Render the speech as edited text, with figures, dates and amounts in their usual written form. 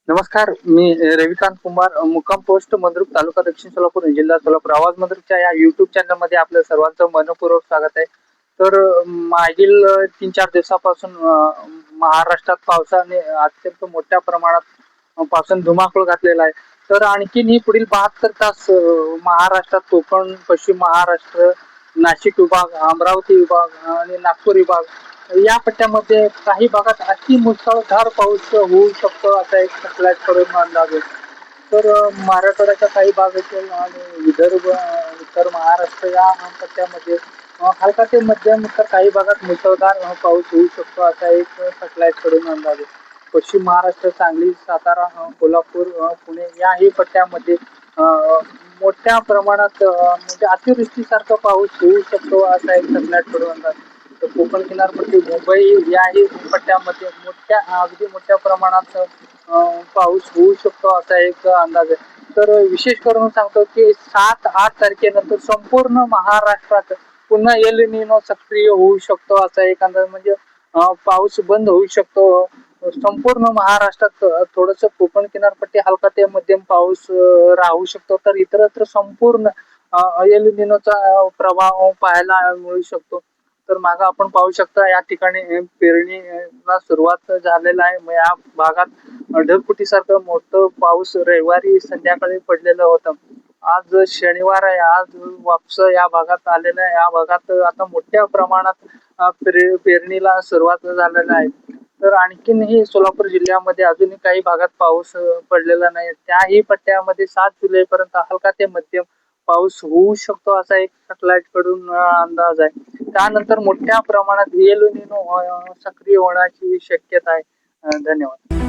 नमस्कार, मी रविकांत कुमार, मुक्काम पोस्ट मंद्रुप, तालुका दक्षिण सोलापूर, जिल्हा सोलापूर. आवाज मंद्रुपच्या या युट्यूब चॅनल मध्ये आपल्या सर्वांचं मनपूर्वक स्वागत आहे. तर मागील 3-4 दिवसापासून महाराष्ट्रात पावसाने अत्यंत मोठ्या प्रमाणात पावसाने धुमाकूळ घातलेला आहे. तर आणखीन ही पुढील 72 तास महाराष्ट्रात कोकण, पश्चिम महाराष्ट्र, नाशिक विभाग, अमरावती विभाग आणि नागपूर विभाग या पट्ट्यामध्ये काही भागात अति मुसळधार पाऊस होऊ शकतो असा एक सॅटेलाइट कडून अंदाज आहे. तर मराठवाड्याच्या काही भागातील आणि विदर्भ, उत्तर महाराष्ट्र या पट्ट्यामध्ये हलका ते मध्यम तर काही भागात मुसळधार पाऊस होऊ शकतो असा एक सॅटेलाइट कडून अंदाज आहे. पश्चिम महाराष्ट्र, सांगली, सातारा, कोल्हापूर, पुणे याही पट्ट्यामध्ये मोठ्या प्रमाणात म्हणजे अतिवृष्टीसारखा पाऊस होऊ शकतो असा एक सॅटेलाइट कडून अंदाज. तर कोकण किनारपट्टी, मुंबई याही पट्ट्यामध्ये अगदी मोठ्या प्रमाणात पाऊस होऊ शकतो असा एक अंदाज आहे. तर विशेष करून सांगतो की 7-8 तारखेनंतर संपूर्ण महाराष्ट्रात पुन्हा एल निनो सक्रिय होऊ शकतो असा एक अंदाज. म्हणजे पाऊस बंद होऊ शकतो. संपूर्ण महाराष्ट्रात थोडस कोकण किनारपट्टी हलका ते मध्यम पाऊस राहू शकतो. तर इतरत्र संपूर्ण एल निनोचा प्रभाव पाहायला मिळू शकतो. तर मागं आपण पाहू शकता या ठिकाणी पेरणीला सुरुवात झालेला आहे. मग या भागात ढगफुटीसारखं मोठं पाऊस रविवारी संध्याकाळी पडलेलं होतं. आज शनिवार आहे. आज वापस या भागात आलेलं आहे. या भागात आता मोठ्या प्रमाणात पेरणीला सुरुवात झालेला आहे. तर आणखीनही सोलापूर जिल्ह्यामध्ये अजूनही काही भागात पाऊस पडलेला नाही. त्याही पट्ट्यामध्ये 7 जुलै पर्यंत हलका ते मध्यम पाऊस होऊ शकतो असा एक सॅटेलाइट कडून अंदाज आहे. त्यानंतर मोठ्या प्रमाणात एल निनो सक्रिय होण्याची शक्यता आहे. धन्यवाद.